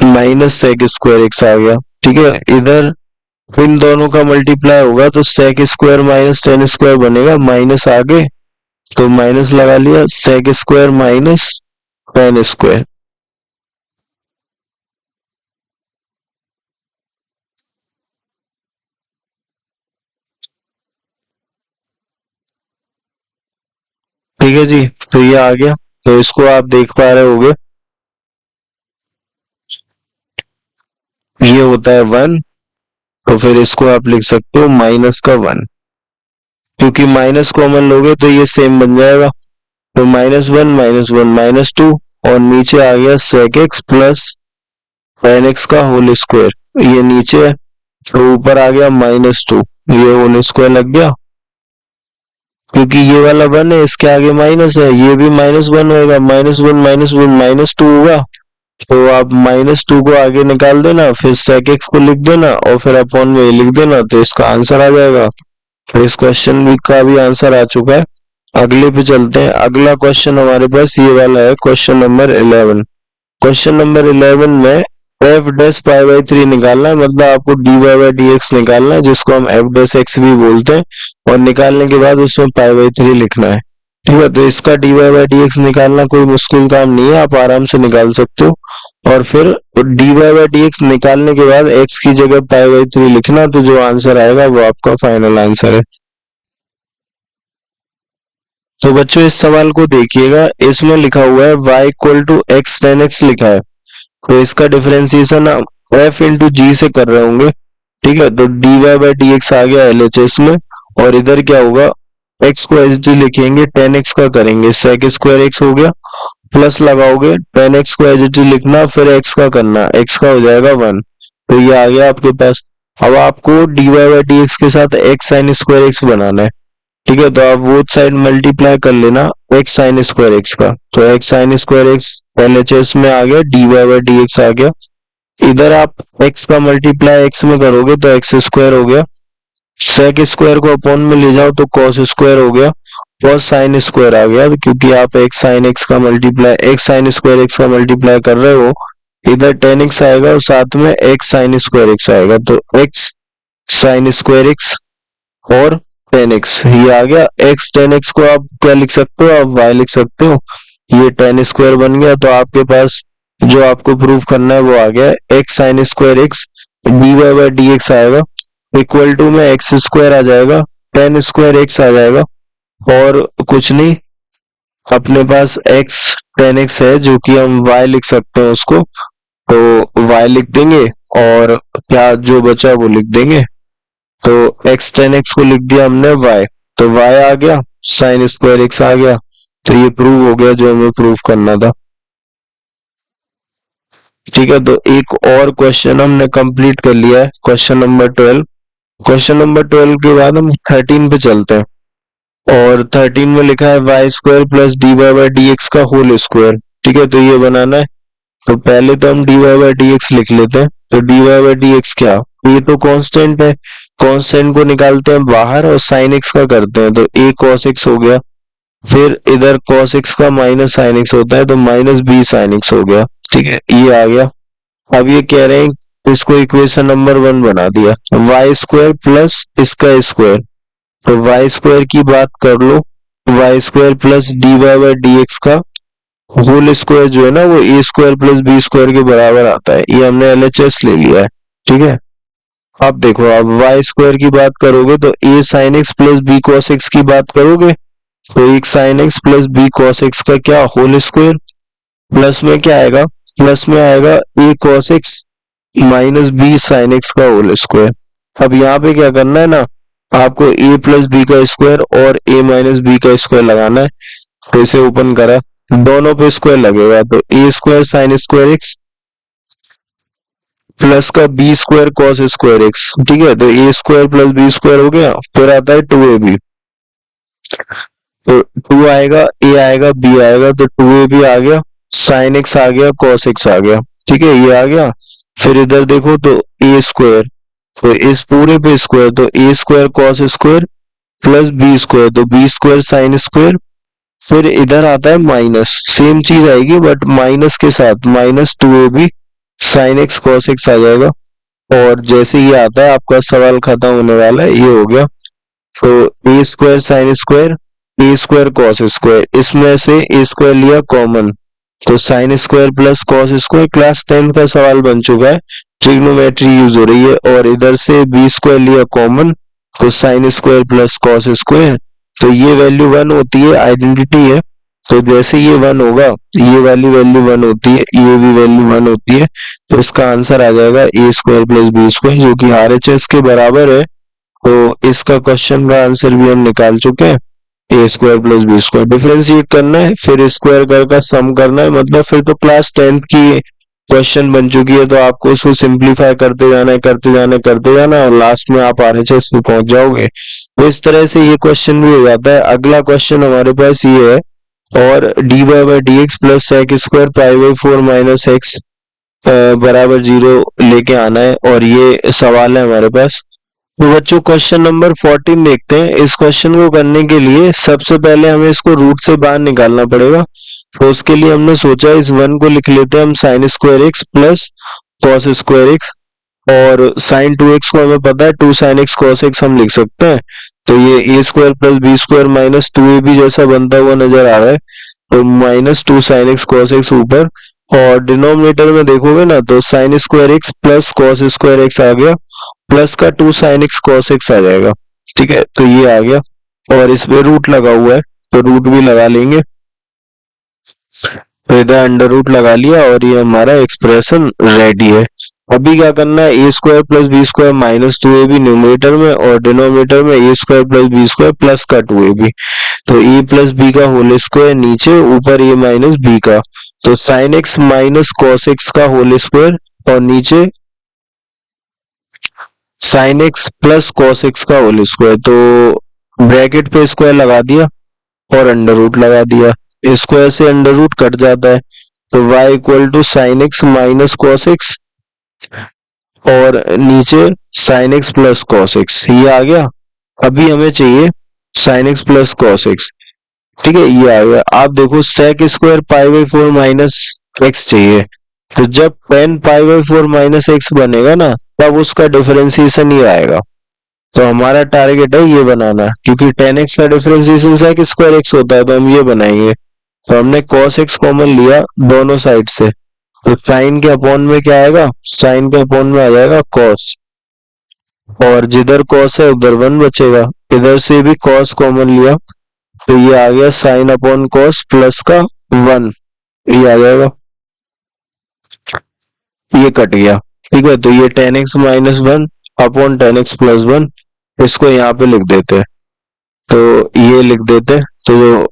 minus sec square x आ गया। ठीक है, इधर इन दोनों का मल्टीप्लाई होगा तो sec square minus tan square बनेगा, माइनस आगे तो माइनस लगा लिया, sec square minus tan square. ठीक है जी, तो ये आ गया, तो इसको आप देख पा रहे होगे ये होता है वन, तो फिर इसको आप लिख सकते हो माइनस का वन, क्योंकि माइनस कॉमन लोगे तो ये सेम बन जाएगा, तो माइनस वन माइनस टू और नीचे आ गया sec x plus tan x का होल स्क्वायर, ये नीचे है तो ऊपर आ गया माइनस टू, ये होल स्क्वायर लग गया, क्योंकि ये वाला वन है इसके आगे माइनस है, ये भी माइनस वन होगा, माइनस वन माइनस टू होगा, तो आप माइनस टू को आगे निकाल देना, फिर sec x को लिख देना और फिर अपॉन में लिख देना, तो इसका आंसर आ जाएगा। तो इस क्वेश्चन का भी आंसर आ चुका है। अगले पे चलते हैं। अगला क्वेश्चन हमारे पास ये वाला है, क्वेश्चन नंबर 11। क्वेश्चन नंबर 11 में f डैश पाई बाई 3 निकालना है, मतलब आपको dy बाई dx निकालना है, जिसको हम f डैश x भी बोलते हैं, और निकालने के बाद उसमें पाई बाई 3 लिखना है। ठीक है, तो इसका dy बाई dx निकालना कोई मुश्किल काम नहीं है, आप आराम से निकाल सकते हो। और फिर dy बाई dx निकालने के बाद x की जगह पाई बाई 3 लिखना, तो जो आंसर आएगा वो आपका फाइनल आंसर है। तो बच्चों इस सवाल को देखिएगा, इसमें लिखा हुआ है y equal to x tan x लिखा है, तो इसका डिफरेंशिएशन आप f इंटू जी से कर रहे होंगे, ठीक है, तो dy बाई डी एक्स आ गया LHS में। और इधर क्या होगा, x को एच डी लिखेंगे, 10x का करेंगे, sec स्क्वायर x हो गया, प्लस लगाओगे 10x को एच डी लिखना, फिर x का करना, x का हो जाएगा 1। तो ये आ गया आपके पास। अब आपको dy बाई डी एक्स के साथ x साइन स्क्वायर x बनाना है। ठीक है, तो आप वो साइड मल्टीप्लाई कर लेना x साइन स्क्वायर x का, तो x sine square x LHS में आ गया, dy बाई डी एक्स आ गया। इधर आप x का मल्टीप्लाई x में करोगे तो x स्क्वायर हो गया, सेक स्क्वायर को अपॉन में ले जाओ तो कॉस स्क्वायर हो गया, और साइन स्क्वायर आ गया, क्योंकि आप x साइन x का multiply x sine square x का मल्टीप्लाई कर रहे हो। इधर 10x आएगा और साथ में x साइन स्क्वायर x आएगा, तो x साइन स्क्वायर x और 10x ये आ गया। x 10x को आप क्या लिख सकते हो, आप y लिख सकते हो, ये 10 स्क्वायर बन गया। तो आपके पास जो आपको प्रूव करना है वो आ गया, x sine square x dy by D x आएगा इक्वल टू में एक्स स्क्वायर आ जाएगा, 10 स्क्वायर x आ जाएगा, और कुछ नहीं, अपने पास x 10x है जो कि हम y लिख सकते हैं उसको, तो y लिख देंगे और क्या जो बचा वो लिख देंगे। तो x 10x को लिख दिया हमने y, तो y आ गया, साइन स्क्वायर x आ गया। तो ये प्रूव हो गया जो हमें प्रूव करना था। ठीक है, तो एक और क्वेश्चन हमने कंप्लीट कर लिया है, क्वेश्चन नंबर 12। क्वेश्चन नंबर 12 के बाद हम 13 पे चलते हैं, और 13 में लिखा है y square plus D Y by D x का होल स्क्वायर। ठीक है, तो ये बनाना है, तो पहले तो हम d Y by D x लिख लेते हैं। तो D Y by D x क्या, ये तो कांस्टेंट है, कांस्टेंट को निकालते हैं बाहर और साइन एक्स का करते हैं, तो a cos x हो गया, फिर इधर cos x का माइनस साइन एक्स होता है, तो माइनस b साइन एक्स हो गया। ठीक है, ये आ गया। अब ये कह रहे हैं इसको इक्वेशन नंबर 1 बना दिया, वाई स्क्वायर प्लस इसका स्क्वायर, तो वाई स्क्वायर की बात कर लो, Y square plus D Y by D x का होल स्क्वायर जो है ना वो A square plus B square के बराबर आता है, ये हमने LHS ले लिया है। ठीक है, अब देखो, आप वाई स्क्वायर की बात करोगे तो A sine X plus B cos X की बात करोगे, तो एक sine X plus B cos x का क्या होल स्क्वायर, प्लस में क्या आएगा, प्लस में आएगा A cos X minus B sine X का होल स्क्वायर। अब यहाँ पे क्या करना है ना, आपको a प्लस बी का स्क्वायर और a माइनस बी का स्क्वायर लगाना है, तो इसे ओपन करा, दोनों पे स्क्वायर लगेगा, तो a square sine square X plus का B square cos square X. ठीक है, तो a square plus B square हो गया, फिर आता है 2ab, तो 2 आएगा, a आएगा, b आएगा, तो 2ab आ गया, साइन एक्स आ गया, कॉस एक्स आ गया। ठीक है, ये आ गया। फिर इधर देखो तो a स्क्वायर, तो इस पूरे पे स्क्वायर, तो a square cos square plus B square, तो बी स्क्वायर साइन स्क्वायर, फिर इधर आता है माइनस, सेम चीज आएगी बट माइनस के साथ, minus 2ab sine X cos X आ जाएगा। और जैसे ये आता है आपका सवाल खत्म होने वाला है, ये हो गया। तो ए स्क्वायर साइन स्क्वायर, ए स्क्वायर कॉस स्क्वायर, इसमें से ए स्क्वायर लिया कॉमन, तो sine square plus cos square, class 10 का सवाल बन चुका है, ट्रिग्नोमेट्री यूज हो रही है। और इधर से बी स्क्वायर लिया कॉमन, तो sine square plus cos square, तो ये वैल्यू 1 होती है, आइडेंटिटी है, तो जैसे ये 1 होगा, ये वाली वैल्यू 1 होती है, ये भी वैल्यू 1 होती है, तो इसका आंसर आ जाएगा ए स्क्वायर प्लस बी स्क्वायर, जो कि RHS के बराबर है। तो इसका क्वेश्चन का आंसर भी हम निकाल चुके हैं, A square plus B square. Differentiate करना है, फिर स्क्वायर कर का सम करना है, मतलब फिर तो क्लास 10th की क्वेश्चन बन चुकी है, तो आपको उसको सिंप्लीफाई करते जाना है, करते जाना है, करते जाना है, और लास्ट में आप RHS पे पहुंच जाओगे। तो इस तरह से ये क्वेश्चन भी हो जाता है। अगला क्वेश्चन हमारे पास ये है, और D Y by D X plus sec square pi by 4 minus X बराबर 0 लेके आना है, और ये सवाल है हमारे पास। तो बच्चों क्वेश्चन नंबर 14 देखते हैं। इस क्वेश्चन को करने के लिए सबसे पहले हमें इसको रूट से बाहर निकालना पड़ेगा, तो उसके लिए हमने सोचा इस 1 को लिख लेते हैं हम sign square X plus cos square x, और साइन 2x को हमें पता है 2 साइन एक्स कॉस एक्स हम लिख सकते हैं, तो ये A square plus B square minus 2ab जैसा बनता हुआ नजर आ रहा है, तो minus 2 sine X cos X ऊपर, और डिनोमिनेटर में देखोगे ना तो sine square X plus cos square x आ गया, प्लस का 2 साइन एक्स कॉस एक्स आ जाएगा। ठीक है, तो ये आ गया, और इसमें रूट लगा हुआ है तो रूट भी लगा लेंगे। तो इधर अंडर रूट लगा लिया और ये हमारा एक्सप्रेशन रेडी है। अभी क्या करना है, A square plus B square minus 2ab numerator में और डिनोमिनेटर में A square plus B square plus का 2ab। तो ए प्लस बी का होल स्क्वायर नीचे, ऊपर ए माइनस बी का, तो sine X minus cos x का होल स्क्वायर और नीचे sine X plus cos x का होल स्क्वायर। तो ब्रैकेट पे स्क्वायर लगा दिया और अंडर रूट लगा दिया, स्क्वायर से अंडर रूट कट जाता है, तो y equal to sine X minus cos X और नीचे sine X plus cos X, ये आ गया। अभी हमें चाहिए sine X plus cos X, ठीक है, ये आ गया। आप देखो sec square pi by 4 minus X चाहिए, तो जब tan pi by 4 minus X बनेगा ना, तब उसका डिफरेंशिएशन ये आएगा। तो हमारा टारगेट है ये बनाना, क्योंकि टेन एक्स का डिफरेंशिएशन सेक स्क्वायर एक्स होता है, तो हम ये बनाएंगे। तो हमने कॉस एक्स कॉमन लिया दोनों साइड से, तो साइन के अपॉन में क्या आएगा, साइन के अपॉन में आ जाएगा कॉस, और जिधर कॉस है उधर 1 बचेगा। इधर से भी कॉस कॉमन लिया, तो ये आ गया साइन अपॉन कॉस प्लस का 1, ये आ जाएगा, ये कट गया, ठीक है। तो ये ten x minus 1 upon ten x plus 1, इसको यहाँ पे लिख देते हैं, तो ये लिख देते हैं। तो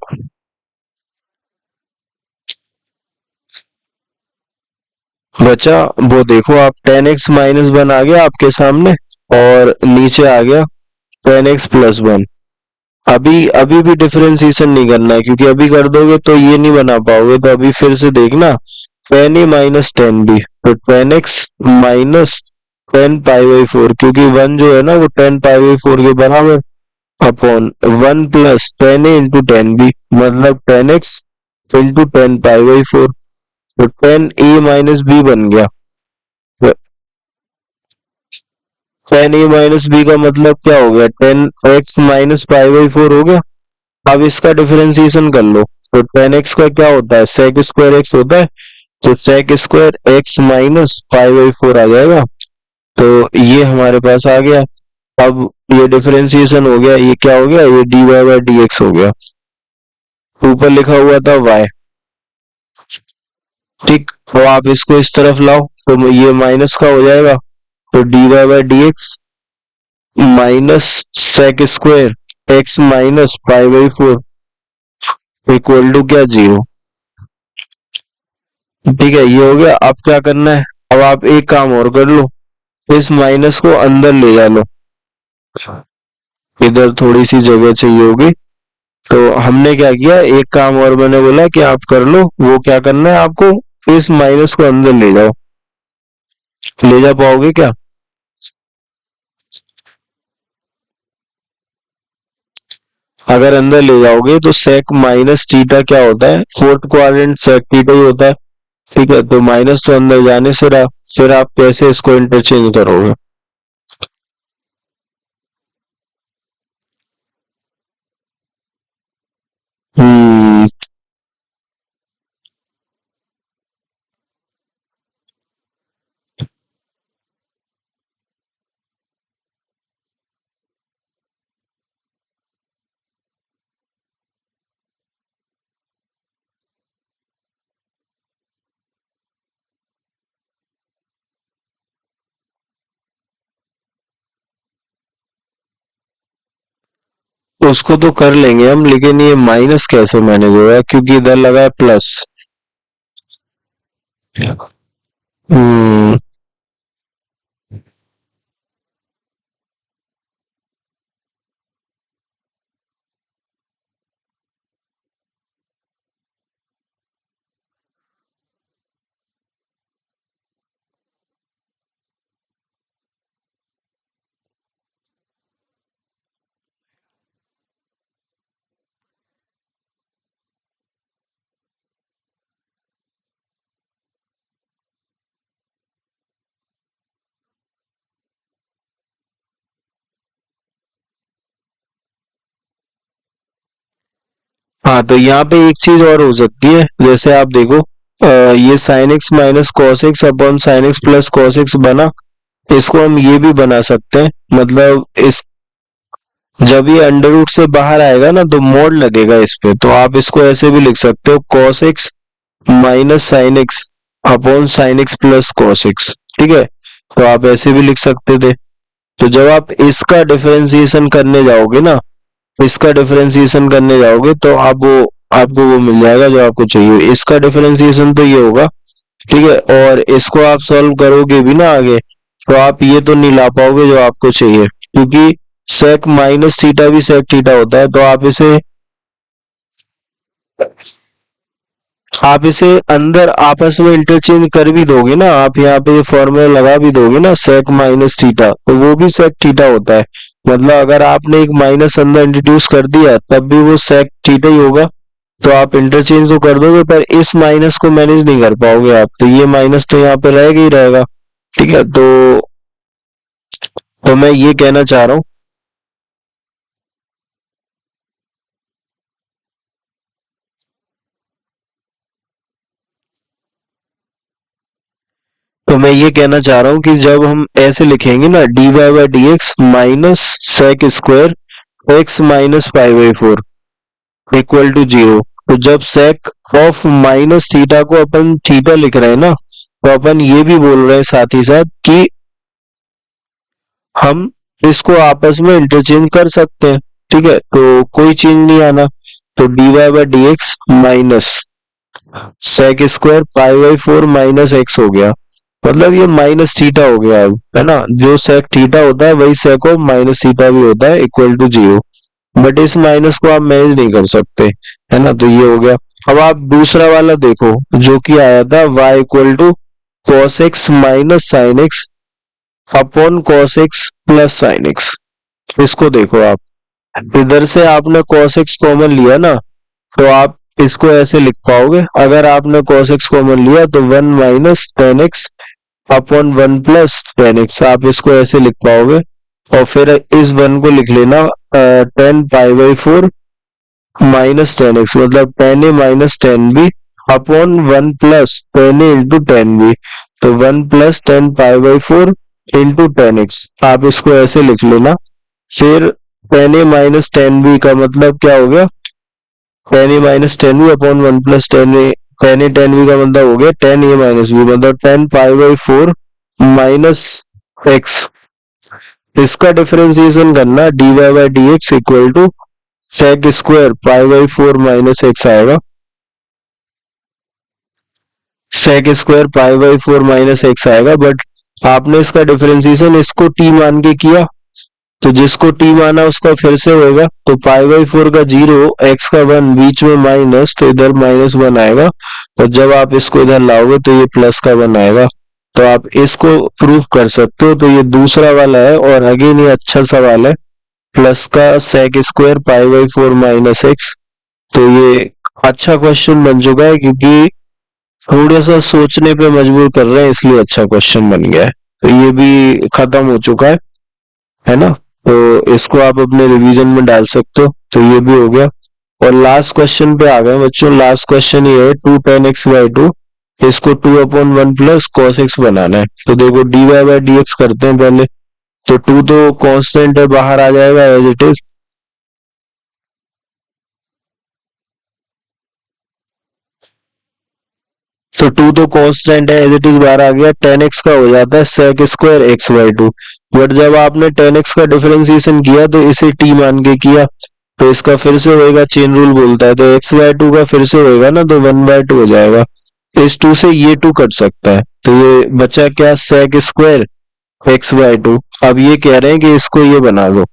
बचा वो देखो आप, टेन एक्स माइनस 1 आ गया आपके सामने और नीचे आ गया टेन एक्स प्लस 1। अभी अभी भी डिफरेंशिएशन नहीं करना है, क्योंकि अभी कर दोगे तो ये नहीं बना पाओगे। तो अभी फिर से देखना, ten A minus tan B, तो ten x minus ten pi by 4, क्योंकि 1 जो है ना वो 10 पाई बाई 4 के बराबर, upon 1 plus tan A into tan B, मतलब ten x into ten pi by 4, तो टेन ए माइनस बी बन गया। टेन ए माइनस बी का मतलब क्या हो गया, tan x minus pi by 4 हो गया। अब इसका डिफरेंशिएशन कर लो, तो टेन एक्स का क्या होता है, सेक स्क्वायर एक्स होता है, तो sec square X minus pi by 4 आ जाएगा। तो ये हमारे पास आ गया। अब ये डिफरेंशिएशन हो गया, ये क्या हो गया, ये D Y by D X हो गया, ऊपर लिखा हुआ था y, ठीक। तो आप इसको इस तरफ लाओ, तो ये माइनस का हो जाएगा, तो D Y by D X minus sec square X minus pi by 4 equal to क्या, 0, ठीक है, ये हो गया। अब क्या करना है, अब आप एक काम और कर लो, इस माइनस को अंदर ले जा लो, इधर थोड़ी सी जगह चाहिए होगी। तो हमने क्या किया, एक काम और मैंने बोला कि आप कर लो, वो क्या करना है आपको, इस माइनस को अंदर ले जाओ, ले जा पाओगे क्या, अगर अंदर ले जाओगे तो सेक माइनस थीटा क्या होता है, फोर्थ क्वाड्रेंट सेक थीटा ही होता है, ठीक है। तो माइनस तो अंदर जाने से रहा, फिर आप कैसे इसको इंटरचेंज करोगे। हम्म, उसको तो कर लेंगे हम, लेकिन ये माइनस कैसे मैनेज होगा, क्योंकि इधर लगा है प्लस। हम्म, हाँ, तो यहाँ पे एक चीज और हो सकती है, जैसे आप देखो, ये sign X minus cos x upon sine X plus cos x बना, इसको हम ये भी बना सकते हैं, मतलब इस, जब ये अंडर रूट से बाहर आएगा ना तो मोड लगेगा इस पे, तो आप इसको ऐसे भी लिख सकते हो, cos X minus sine X upon sine X plus cos X, ठीक है। तो आप ऐसे भी लिख सकते थे। तो जब आप इसका डिफरेंशिएशन करने जाओगे ना, इसका डिफरेंशिएशन करने जाओगे तो आपको वो मिल जाएगा जो आपको चाहिए। इसका डिफरेंशिएशन तो ये होगा, ठीक है। और इसको आप सॉल्व करोगे भी ना आगे, तो आप ये तो नहीं ला पाओगे जो आपको चाहिए, क्योंकि सेक माइनस थीटा भी सेक थीटा होता है। तो आप इसे अंदर आपस में इंटरचेंज कर भी दोगे ना, आप यहाँ पे फॉर्मूला लगा भी दोगे ना सेक माइनस थीटा, तो वो भी सेक थीटा होता है। मतलब अगर आपने एक माइनस अंदर इंट्रोड्यूस कर दिया तब भी वो सेक थीटा ही होगा। तो आप इंटरचेंज तो कर दोगे, पर इस माइनस को मैनेज नहीं कर पाओगे आप, तो ये माइनस तो यहाँ पे रहेगा ही रहेगा, ठीक है। तो मैं ये कहना चाह रहा हूँ, कि जब हम ऐसे लिखेंगे ना D Y by D X minus sec square X minus pi by four equal to zero, तो जब सेक ऑफ माइनस थीटा को अपन थीटा लिख रहे हैं ना, तो अपन ये भी बोल रहे हैं साथ ही साथ कि हम इसको आपस में इंटरचेंज कर सकते हैं, ठीक है। तो कोई चेंज नहीं आना, तो D Y by D X minus sec square pi by four minus X हो गया। मतलब ये माइनस थीटा हो गया अब, है ना। जो सेक थीटा होता है वही सेक ऑफ माइनस थीटा भी होता है इक्वल टू जीरो, बट इस माइनस को आप मैनेज नहीं कर सकते, है ना। तो ये हो गया। अब आप दूसरा वाला देखो जो कि आया था y equal to cos X minus sine X upon cos X plus sine X. इसको देखो आप, इधर से आपने कॉस एक्स कॉमन लिया ना, तो आप इसको ऐसे लिख पाओगे। अगर आपने cos x कॉमन लिया तो one minus tan x upon one plus ten X, आप इसको ऐसे लिख पाओगे। और फिर इस वन को लिख लेना tan pi by four minus tan X, मतलब tan A minus tan B upon one plus tan A into tan B, तो one plus tan pi by four into tan X, आप इसको ऐसे लिख लेना। फिर tan A minus tan B का मतलब क्या हो गया, tan A minus tan B upon one plus tan A tan B का मतलब हो गया टेन ए माइनस बी, मतलब tan pi by four minus X. इसका डिफरेंशिएशन करना D Y by D X equal to sec square pi by four minus X आएगा, sec square pi by four minus X आएगा। But आपने इसका differentiation इसको T मान के किया, तो जिसको टी माना उसका फिर से होगा। तो पाई बाई फोर का जीरो एक्स का वन बीच में माइनस, तो इधर माइनस वन आएगा, और जब आप इसको इधर लाओगे तो ये प्लस का वन आएगा। तो आप इसको प्रूफ कर सकते हो। तो ये दूसरा वाला है, और अगेन ये अच्छा सवाल है, प्लस का sec square pi by four minus X. तो ये अच्छा क्वेश्चन बन चुका है, क्योंकि थोड़ा सा सोचने पे मजबूर कर रहे हैं, इसलिए अच्छा क्वेश्चन बन गया है। तो ये भी खत्म हो चुका है ना। तो इसको आप अपने रिवीजन में डाल सकते हो। तो ये भी हो गया। और लास्ट क्वेश्चन पे आ गए बच्चों। लास्ट क्वेश्चन ये है two tan X by two, इसको two upon one plus cos X बनाना है। तो देखो D Y by D X करते हैं पहले। तो टू तो कांस्टेंट है, बाहर आ जाएगा एज इट इज। तो टू तो कांस्टेंट है, एज इट इज बाहर आ गया। टेन एक्स का हो जाता है sec square X by two. But जब आपने टेन एक्स का डिफरेंशिएशन किया तो इसे टी मान के किया, तो इसका फिर से होएगा, चेन रूल बोलता है। तो एक्स बाय टू का फिर से होएगा ना, तो वन बाय टू हो जाएगा। इस टू से ये टू कट सकता है, तो ये बचा क्या, sec square X by two. अब ये कह रहे हैं कि इसको ये बना दो,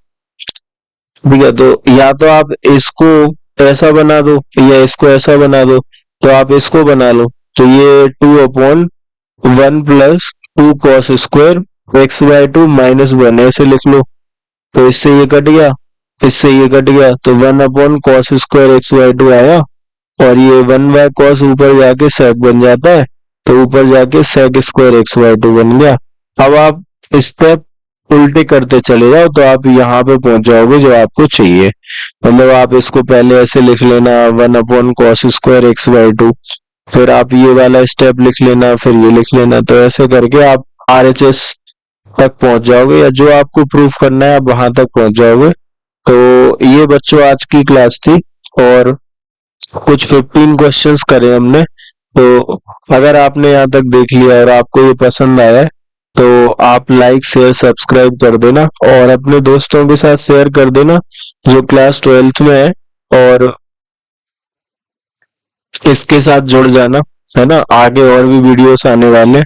ठीक है। तो या तो आप इसको ऐसा बना दो या इसको ऐसा बना दो। तो आप इसको बना लो, तो ये to upon one plus two cos square X by to minus one ऐसे लिख लो। तो इससे ये कट गया, इससे ये कट गया, तो one upon cos square X by to आया। और ये वन बाय कॉस ऊपर जाके सेक बन जाता है, तो ऊपर जाके sec square X by two बन गया। अब आप स्टेप उल्टे करते चले जाओ, तो आप यहाँ पे पहुंच जाओगे जो आपको चाहिए। मतलब आप इसको पहले ऐसे लिख लेना, one upon cos square X by to, फिर आप ये वाला स्टेप लिख लेना, फिर ये लिख लेना। तो ऐसे करके आप RHS तक पहुंच जाओगे, या जो आपको प्रूफ करना है आप वहां तक पहुंच जाओगे। तो ये बच्चों आज की क्लास थी, और कुछ 15 क्वेश्चंस करे हमने। तो अगर आपने यहाँ तक देख लिया और आपको ये पसंद आया है तो आप लाइक शेयर सब्सक्राइब कर देना और अपने दोस्तों के साथ शेयर कर देना जो क्लास 12th में है, और इसके साथ जुड़ जाना, है ना। आगे और भी वीडियोस आने वाले हैं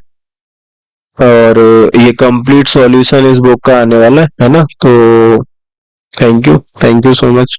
और ये कंप्लीट सॉल्यूशन इस बुक का आने वाला है ना। तो थैंक यू सो मच।